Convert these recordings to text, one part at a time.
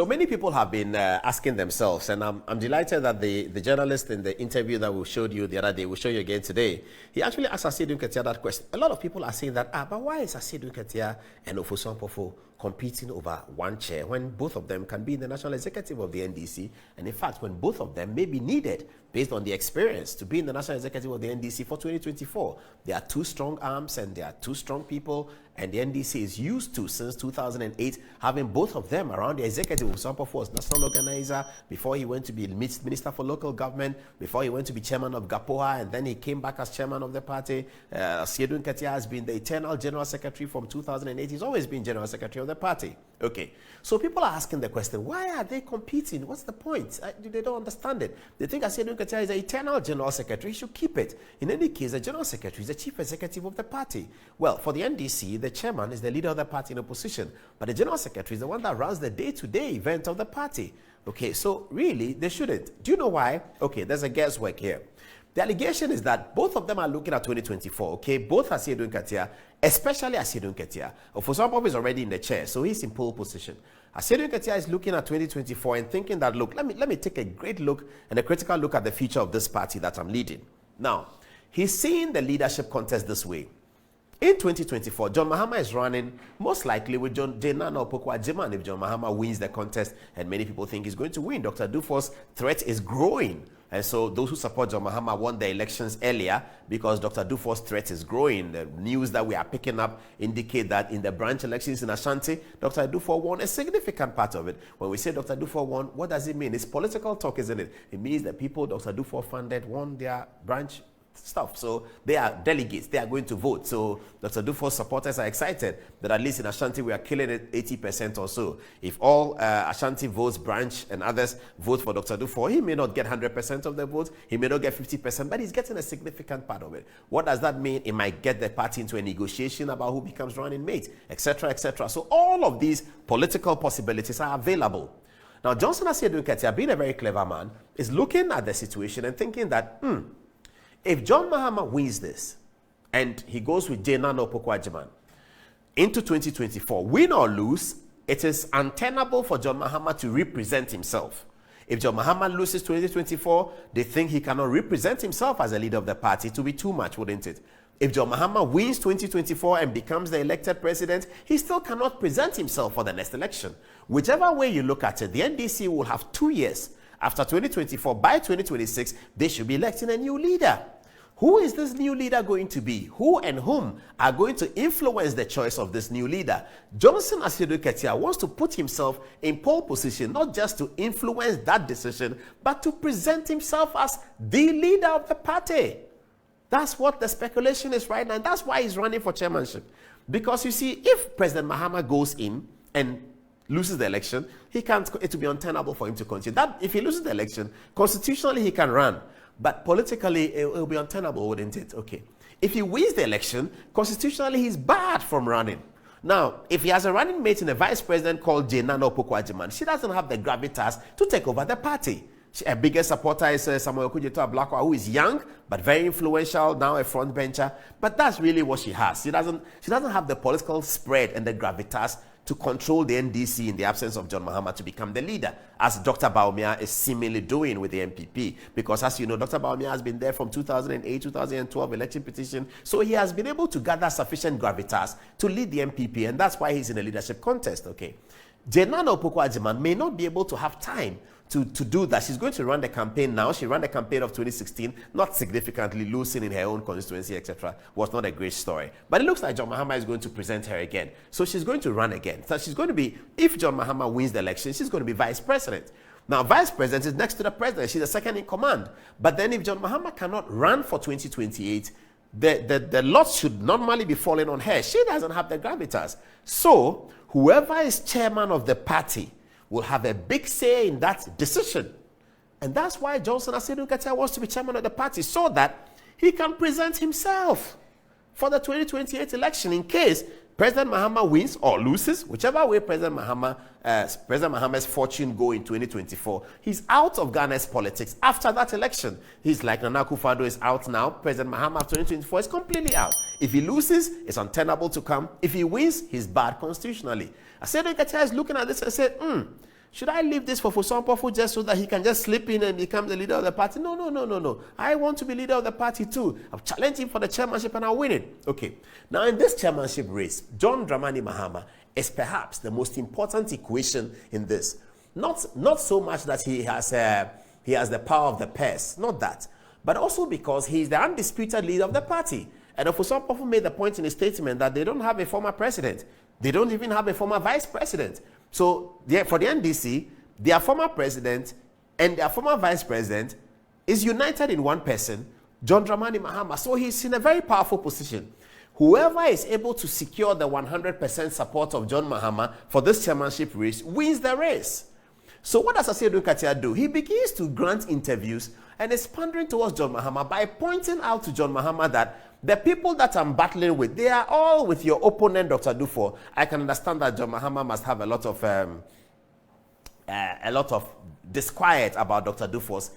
So many people have been asking themselves, and I'm delighted that the journalist in the interview that we showed you the other day, we'll show you again today, he actually asked Asiedu Nketiah that question. A lot of people are saying that, but why is Asiedu Nketiah and Ofosu Ampofo competing over one chair when both of them can be in the national executive of the NDC, and in fact, when both of them may be needed based on the experience to be in the national executive of the NDC for 2024. There are two strong arms and there are two strong people, and the NDC is used to, since 2008, having both of them around the executive. Ofosu Ampofo was national organizer before he went to be minister for local government, before he went to be chairman of GAPOA, and then he came back as chairman of the party. Asiedu Nketiah has been the eternal general secretary from 2008. He's always been general secretary of the party. Okay, so people are asking the question, why are they competing? What's the point? They don't understand it. They think Asiedu Nketiah is the eternal general secretary. He should keep it. In any case, the general secretary is the chief executive of the party. Well, for the NDC, the chairman is the leader of the party in opposition, but the general secretary is the one that runs the day-to-day event of the party. Okay, so really, they shouldn't. Do you know why? Okay, there's a guesswork here. The allegation is that both of them are looking at 2024, okay? Both Asiedu Nketiah, especially Asiedu Nketiah. Ofosu Ampofo is already in the chair, so he's in pole position. Asiedu Nketiah is looking at 2024 and thinking that, look, let me take a great look and a critical look at the future of this party that I'm leading. Now, he's seeing the leadership contest this way. In 2024, John Mahama is running most likely with Nana Opoku-Agyeman if John Mahama wins the contest, and many people think he's going to win. Dr. Dufour's threat is growing. And so those who support John Mahama won the elections earlier because Dr. Dufour's threat is growing. The news that we are picking up indicate that in the branch elections in Ashanti, Dr. Dufour won a significant part of it. When we say Dr. Dufour won, what does it mean? It's political talk, isn't it? It means that people Dr. Dufour funded won their branch stuff. So they are delegates. They are going to vote. So Dr. Dufour's supporters are excited that at least in Ashanti we are killing it 80% or so. If all Ashanti votes, branch and others vote for Dr. Dufour, he may not get 100% of the votes. He may not get 50%, but he's getting a significant part of it. What does that mean? It might get the party into a negotiation about who becomes running mate, etc., etc. So all of these political possibilities are available. Now, Johnson Asiedu Nketiah, being a very clever man, is looking at the situation and thinking that, if John Mahama wins this and he goes with Nana Opoku-Agyeman into 2024, win or lose, it is untenable for John Mahama to represent himself. If John Mahama loses 2024, they think he cannot represent himself as a leader of the party. It will be too much, wouldn't it? If John Mahama wins 2024 and becomes the elected president, he still cannot present himself for the next election. Whichever way you look at it, the NDC will have 2 years. After 2024, by 2026, they should be electing a new leader. Who is this new leader going to be? Who and whom are going to influence the choice of this new leader? Johnson Asiedu Nketiah wants to put himself in pole position, not just to influence that decision, but to present himself as the leader of the party. That's what the speculation is right now, and that's why he's running for chairmanship. Because you see, if President Mahama goes in and loses the election, it will be untenable for him to continue. That if he loses the election, constitutionally he can run, but politically it will be untenable, wouldn't it? Okay. If he wins the election, constitutionally he's barred from running. Now, if he has a running mate in a vice president called Nana Opoku-Agyeman, she doesn't have the gravitas to take over the party. Her biggest supporter is Samuel Okudzeto Ablakwa, who is young but very influential, now a front bencher. But that's really what she has. She doesn't have the political spread and the gravitas to control the NDC in the absence of John Mahama to become the leader, as Dr. Bawumia is seemingly doing with the MPP. Because as you know, Dr. Bawumia has been there from 2008, 2012 election petition, so he has been able to gather sufficient gravitas to lead the MPP, and that's why he's in a leadership contest. Okay, Nana Opoku-Agyeman may not be able to have time to do that. She's going to run the campaign now. She ran the campaign of 2016, not significantly, losing in her own constituency, etc. Was not a great story. But it looks like John Mahama is going to present her again. So she's going to run again. So she's going to be, if John Mahama wins the election, she's going to be vice president. Now, vice president is next to the president. She's the second in command. But then if John Mahama cannot run for 2028, the lot should normally be falling on her. She doesn't have the gravitas. So whoever is chairman of the party will have a big say in that decision. And that's why Johnson Asiedu Nketiah wants to be chairman of the party, so that he can present himself for the 2028 election in case President Mahama wins or loses, whichever way President Mahama's fortune go in 2024. He's out of Ghana's politics after that election. He's like Nana Akufo-Addo is out now. President Mahama after 2024 is completely out. If he loses, it's untenable to come. If he wins, he's barred constitutionally. Asiedu Nketiah is looking at this and said, Should I leave this for Fusampofu just so that he can just slip in and become the leader of the party? No, no, no, no, no. I want to be leader of the party too. I've challenged him for the chairmanship and I'll win it. Okay. Now in this chairmanship race, John Dramani Mahama is perhaps the most important equation in this. Not so much that he has the power of the purse, not that, but also because he is the undisputed leader of the party. And Fusampofu made the point in his statement that they don't have a former president. They don't even have a former vice president. So for the NDC, their former president and their former vice president is united in one person, John Dramani Mahama. So he's in a very powerful position. Whoever is able to secure the 100% support of John Mahama for this chairmanship race wins the race. So what does Asiedu Nketiah do? He begins to grant interviews and is pandering towards John Mahama by pointing out to John Mahama that the people that I'm battling with, they are all with your opponent, Dr. Duffuor. I can understand that John Mahama must have a lot of disquiet about Dr. Duffuor's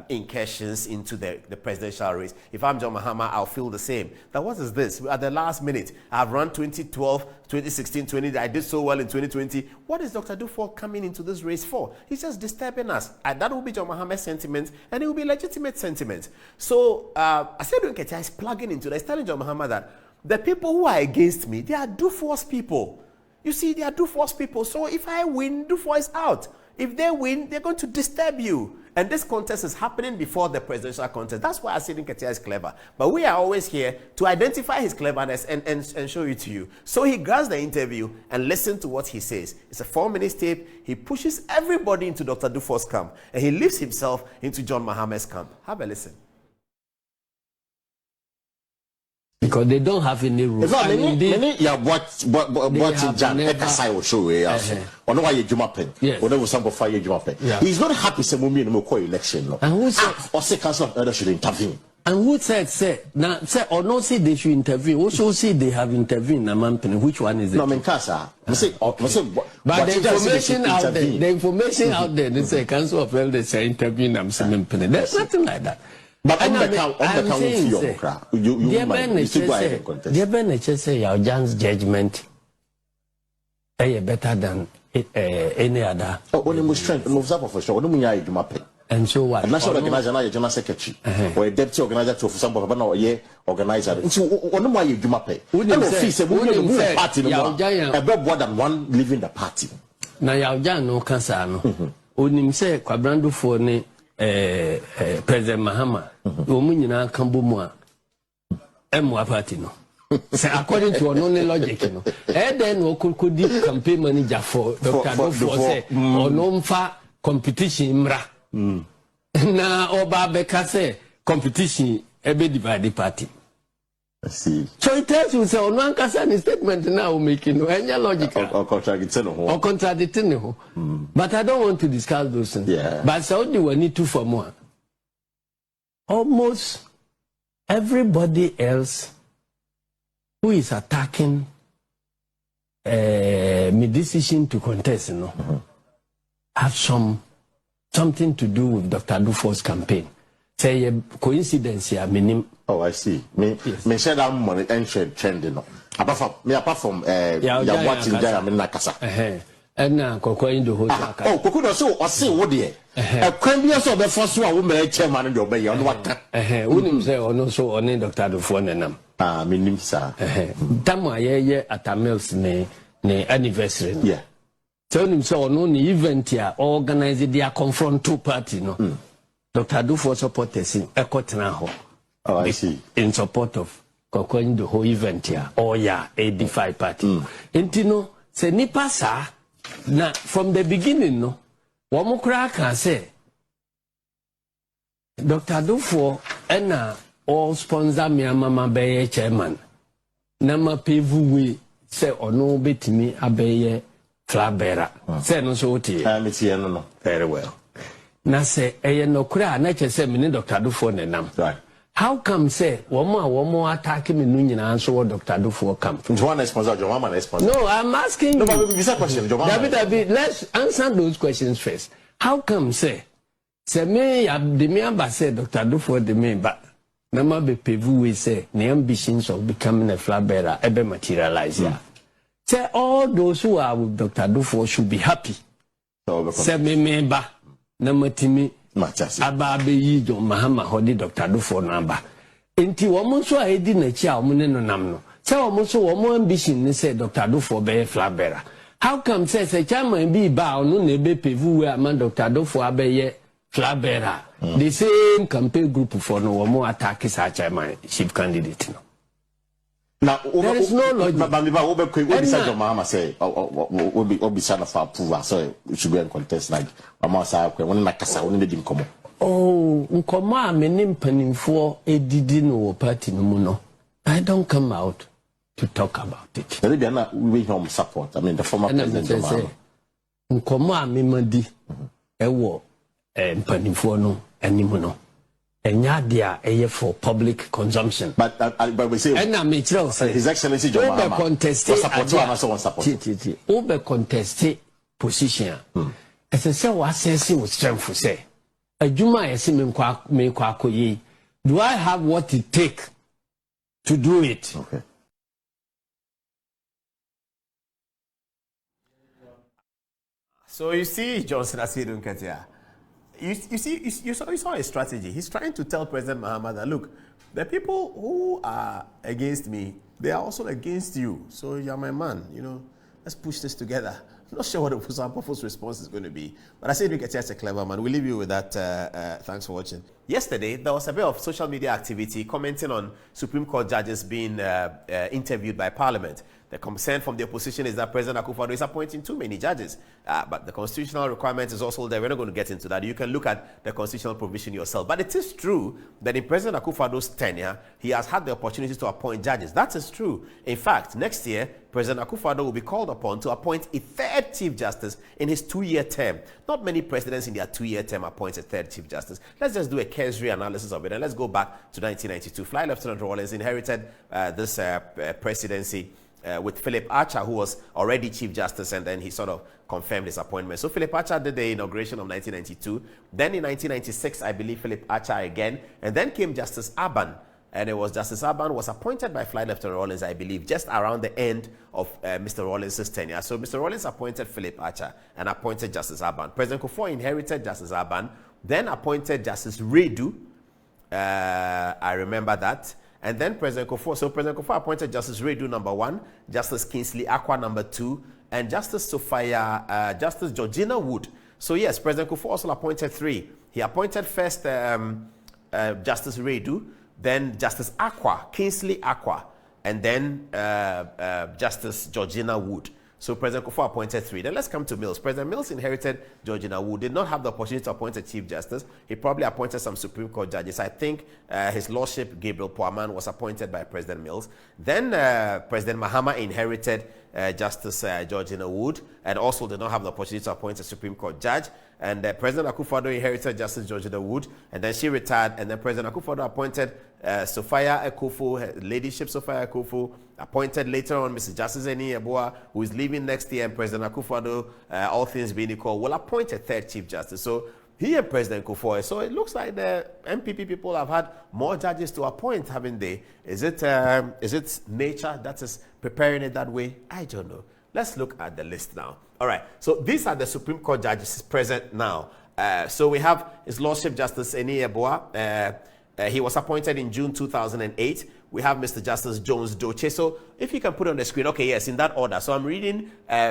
incursions into the presidential race. If I'm John Mahama, I'll feel the same. Now, what is this? At the last minute, I've run 2012, 2016, 20. I did so well in 2020. What is Dr. Duffuor coming into this race for? He's just disturbing us. And that will be John Mahama's sentiment, and it will be legitimate sentiment. So, Asiedu Nketiah is plugging into this, telling John Mahama that the people who are against me, they are Duffuor's people. You see, they are Duffuor's people. So if I win, Duffuor is out. If they win, they're going to disturb you. And this contest is happening before the presidential contest. That's why Asiedu Nketiah is clever. But we are always here to identify his cleverness and show it to you. So he grabs the interview and listen to what he says. It's a 4-minute tape. He pushes everybody into Dr. Duffuor's camp. And he lifts himself into John Mahama's camp. Have a listen. Because they don't have any rules. Many ya what Jan Ekasai will show you also. Or no why you jump pen. Or there was some of fire jump pen. He's not happy some women in the election. And who said or say council of elders should intervene? And who said now say or no say they should intervene? Also say they have intervened a man pen. Which one is it? No, men casa. But the information out there, they say council of elders say intervene and some pen. There's nothing like that. But I'm saying, dear Ben, say your John's judgment is better than any other. Oh, when you strength moves up for sure. And so what? National organizer, general secretary, or a deputy organizer to some of a year organizer. So, one why you do my pay. Wouldn't say party about more than one leaving the party. Now, your no cancer. Wouldn't say Quabrando for ne. President Mahama, Omuna Kambumwa, Mwa party no. According to only logic, no. Then we could campaign manager for Dr. Duffuor say, or no fa competition imra. Na Oba Beka say competition ebe divide the party. I see. So it tells you, so one can statement now making no any logical or contradicting. But I don't want to discuss those things. Yeah. But Saudi will need to for more. Almost everybody else who is attacking my decision to contest, you know, have something to do with Dr. Duffuor's campaign. Say a coincidence here, meaning. Oh, I see. Me said I'm money and trending. Apart from ya watching Jaya Nakasa. And now Cocoa the whole. Oh, Cocoa so or say what dear. A crembius of the first one woman chairman and obey on what. Wouldn't say or no so on Dr. Duffuor and them. Ah, meaning, sir. Tamwa ye at a mills ne anniversary. Yeah. Tell him so on only event here organized their confront two party no. Dr. Duffuor supporters in Ekotnaho. Oh, I see. In support of Kokoin the whole event here. Oh yeah, 85 party. And you know, say nipa sa na from the beginning no. Wamukra can say Dr. Duffuor ena all sponsor me mama be chairman. Nama pevu we say ono betimi abeye flabera. Say no so oti. No. Very well. Na say no kura na che say me Dr. Duffuor nenam. Right. How come say one attacking me no nyina answer Dr. Duffuor camp? One sponsor, John Mama sponsor. No, I'm asking no, but visa question, David, let's answer those questions first. How come say me the me say Dr. Duffuor the me but Nama be pevu we say the ambitions of becoming a flag bearer ebe materialize here. Say all those who are with Dr. Duffuor should be happy Se memeba na matimi aba abeyi John Mahama hodi Dr. Adofo namba. Enti womo so a edi na chi a womo ne no nam no. Se womo so womo ambition ni say Dr. Adofo be flag bearer. How come say chairman bi ba ono na ebe pevu we ama Dr. Adofo abeye flag bearer? The same campaign group for no womo attack sa chairman chief candidate no. Now, there is no logic. Mahama say, Obi Sana for approval, so we should go and contest like Amasa, when Nakasa, when they didn't come. Oh, Nkoma, menim panimfo edidi no party no muno. I don't come out to talk about it. We home support. I mean, the former president. Nkoma memadi ewo panimfo no animuno. Enya for public consumption. But we say, His Excellency John Mahama was supporting. Over contested position. As I say, what says he was strength say. A Juma me do I have what it take to do it? Okay. So you see, Johnson Asiedu Nketiah. You saw a strategy. He's trying to tell President Mahama that, look, the people who are against me, they are also against you. So you're my man, let's push this together. I'm not sure what the Sampofo's response is going to be, but Asiedu Nketiah is a clever man. We'll leave you with that. Thanks for watching. Yesterday, there was a bit of social media activity commenting on Supreme Court judges being interviewed by Parliament. The concern from the opposition is that President Akufo-Addo is appointing too many judges. But the constitutional requirement is also there. We're not going to get into that. You can look at the constitutional provision yourself. But it is true that in President Akufo-Addo's tenure, he has had the opportunity to appoint judges. That is true. In fact, next year, President Akufo-Addo will be called upon to appoint a third Chief Justice in his 2-year term. Not many presidents in their 2-year term appoint a third Chief Justice. Let's just do a cursory analysis of it, and let's go back to 1992. Fly Lieutenant Rawlings inherited this presidency with Philip Archer, who was already Chief Justice, and then he sort of confirmed his appointment. So Philip Archer did the inauguration of 1992. Then in 1996, I believe Philip Archer again, and then came Justice Aban. And it was Justice Aban was appointed by Flight Lieutenant Rawlings, I believe, just around the end of Mr. Rawlings' tenure. So Mr. Rawlings appointed Philip Archer and appointed Justice Aban. President Kufuor inherited Justice Aban, then appointed Justice Redu. I remember that. And then President Kufuor appointed Justice Redu number 1, Justice Kingsley Akwa number 2, and Justice Justice Georgina Wood. So yes, President Kufuor also appointed 3. He appointed first Justice Redu, then Justice Akwa, Kingsley Akwa, and then Justice Georgina Wood. So President Kufuor appointed 3. Then let's come to Mills. President Mills inherited Georgina Wood, did not have the opportunity to appoint a Chief Justice. He probably appointed some Supreme Court judges. I think his Lordship Gabriel Poaman was appointed by President Mills. Then President Mahama inherited Justice Georgina Wood, and also did not have the opportunity to appoint a Supreme Court judge. And President Akufo-Addo inherited Justice Georgina Wood, and then she retired. And then President Akufo-Addo appointed Sophia Akufu, Ladyship Sophia Akufu, appointed later on Mrs. Justice Eni Eboa, who is leaving next year, and President Akufo-Addo, all things being equal, will appoint a third Chief Justice. So he and President Kufuor. So it looks like the MPP people have had more judges to appoint, haven't they? Is it nature that is preparing it that way? I don't know. Let's look at the list now. All right. So these are the Supreme Court judges present now. So we have His Lordship Justice Eni Eboa. He was appointed in June 2008. We have Mr. Justice Jones Doche. So if you can put on the screen, okay, yes, in that order. So I'm reading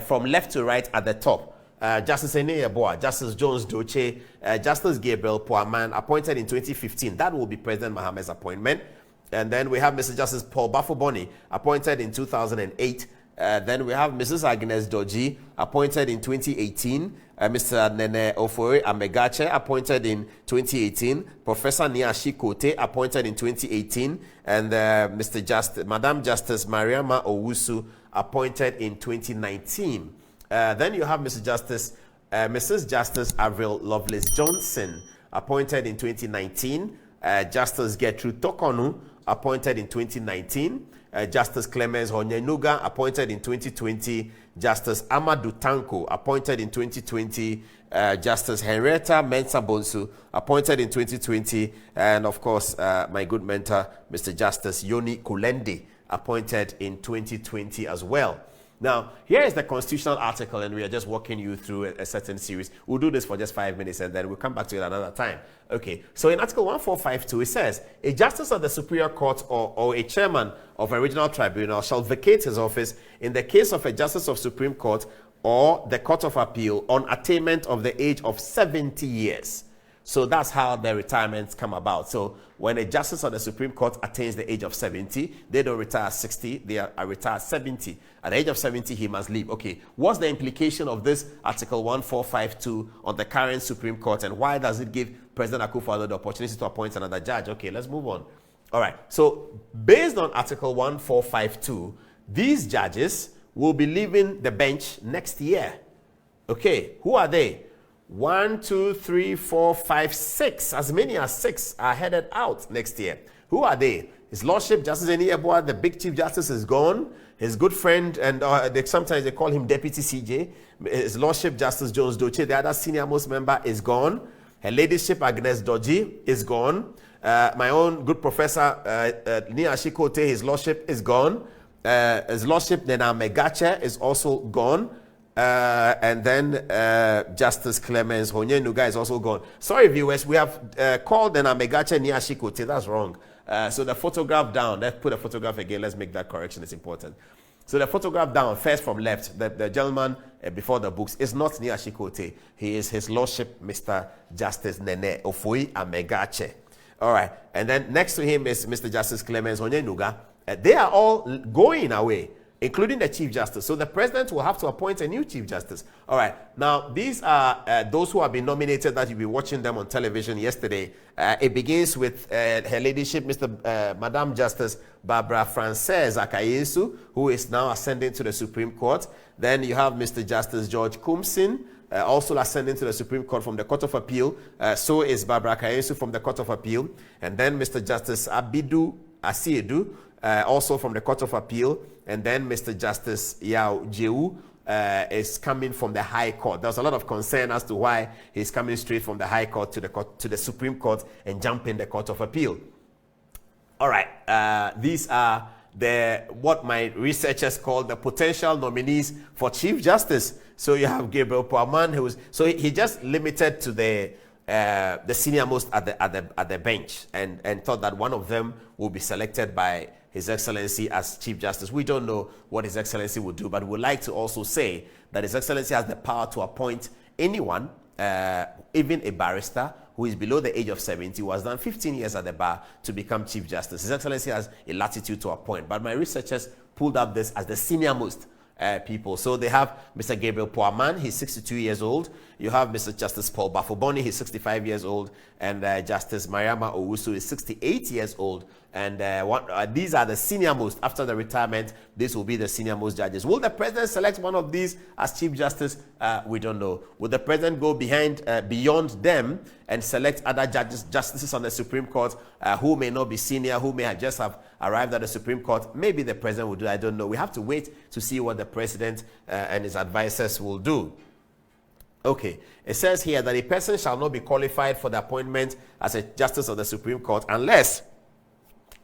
from left to right at the top. Justice Eni Eboa, Justice Jones Doche, Justice Gabriel Poaman, appointed in 2015. That will be President Mahama's appointment. And then we have Mr. Justice Paul Bafoboni, appointed in 2008. Then we have Mrs. Agnes Doji, appointed in 2018. Mr. Nene Ofori Amegache, appointed in 2018. Professor Niashi Kote, appointed in 2018. And Madam Justice Mariama Owusu, appointed in 2019. Then you have Mrs. Justice Avril Lovelace Johnson, appointed in 2019. Justice Gertrude Tokonu, appointed in 2019. Justice Clemens Honyenuga, appointed in 2020. Justice Amadou Tanko, appointed in 2020. Justice Henrietta Mensah Bonsu, appointed in 2020. And of course, my good mentor, Mr. Justice Yoni Kulendi, appointed in 2020 as well. Now, here is the constitutional article, and we are just walking you through a certain series. We'll do this for just 5 minutes, and then we'll come back to it another time. Okay, so in Article 1452, it says, a justice of the Superior Court or a chairman of a regional tribunal shall vacate his office in the case of a justice of Supreme Court or the Court of Appeal on attainment of the age of 70 years. So that's how the retirements come about. So when a justice of the Supreme Court attains the age of 70, they don't retire at 60, they are retired at 70. At the age of 70, he must leave. Okay, what's the implication of this Article 1452 on the current Supreme Court, and why does it give President Akufo-Addo the opportunity to appoint another judge? Okay, let's move on. All right, so based on Article 1452, these judges will be leaving the bench next year. Okay, who are they? 1, 2, 3, 4, 5, 6. As many as 6 are headed out next year. Who are they? His Lordship Justice Eni Eboa, the big Chief Justice, is gone. His good friend, and sometimes they call him Deputy CJ. His Lordship Justice Jones Doche, the other senior most member, is gone. Her Ladyship Agnes Doji is gone. My own good Professor Niashi Kote, his Lordship, is gone. His Lordship Nena Megache is also gone. And then Justice Clemens Honyenuga is also gone. Sorry, viewers, we have called an Amegache Niashikote. That's wrong. So the photograph down, let's put a photograph again. Let's make that correction. It's important. So the photograph down, first from left, the gentleman before the books is not Niashikote. He is His Lordship, Mr. Justice Nene Ofui Amegache. All right. And then next to him is Mr. Justice Clemens Honyenuga. They are all going away, including the Chief Justice. So the President will have to appoint a new Chief Justice. All right. Now, these are those who have been nominated that you'll be watching them on television yesterday. It begins with Her Ladyship, Madam Justice Barbara Frances Akayesu, who is now ascending to the Supreme Court. Then you have Mr. Justice George Kumsin, also ascending to the Supreme Court from the Court of Appeal. So is Barbara Akayesu from the Court of Appeal. And then Mr. Justice Asiedu, also from the Court of Appeal. And then Mr. Justice Yao Jewu is coming from the High Court. There's a lot of concern as to why he's coming straight from the High Court to the Supreme Court and jumping the Court of Appeal. All right, these are what my researchers call the potential nominees for Chief Justice. So you have Gabriel Puaman, he just limited to the senior most at the bench and thought that one of them will be selected by His Excellency as Chief Justice. We don't know what His Excellency will do, but we would like to also say that His Excellency has the power to appoint anyone, even a barrister who is below the age of 70, who has done 15 years at the bar, to become Chief Justice. His Excellency has a latitude to appoint, but my researchers pulled up this as the senior most people. So they have Mr. Gabriel Puaman, he's 62 years old. You have Mr. Justice Paul Bafoboni, he's 65 years old. And Justice Mariama Owusu is 68 years old. And these are the senior most. After the retirement, this will be the senior most judges. Will the President select one of these as Chief Justice? We don't know. Will the President go beyond them and select other justices on the Supreme Court who may not be senior, who may have arrived at the Supreme Court? Maybe the President will do. I don't know. We have to wait to see what the President and his advisors will do. Okay, it says here that a person shall not be qualified for the appointment as a Justice of the Supreme Court unless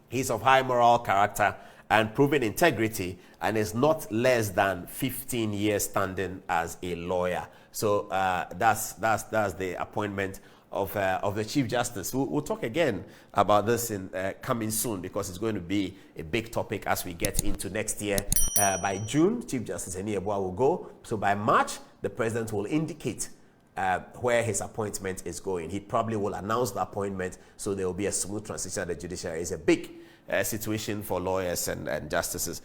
he's of high moral character and proven integrity and is not less than 15 years standing as a lawyer. So that's the appointment of the Chief Justice. We'll talk again about this in coming soon, because it's going to be a big topic as we get into next year. By June, Chief Justice Eni Eboa will go. So by March, the President will indicate where his appointment is going. He probably will announce the appointment, so there will be a smooth transition at the judiciary. It's a big situation for lawyers and justices.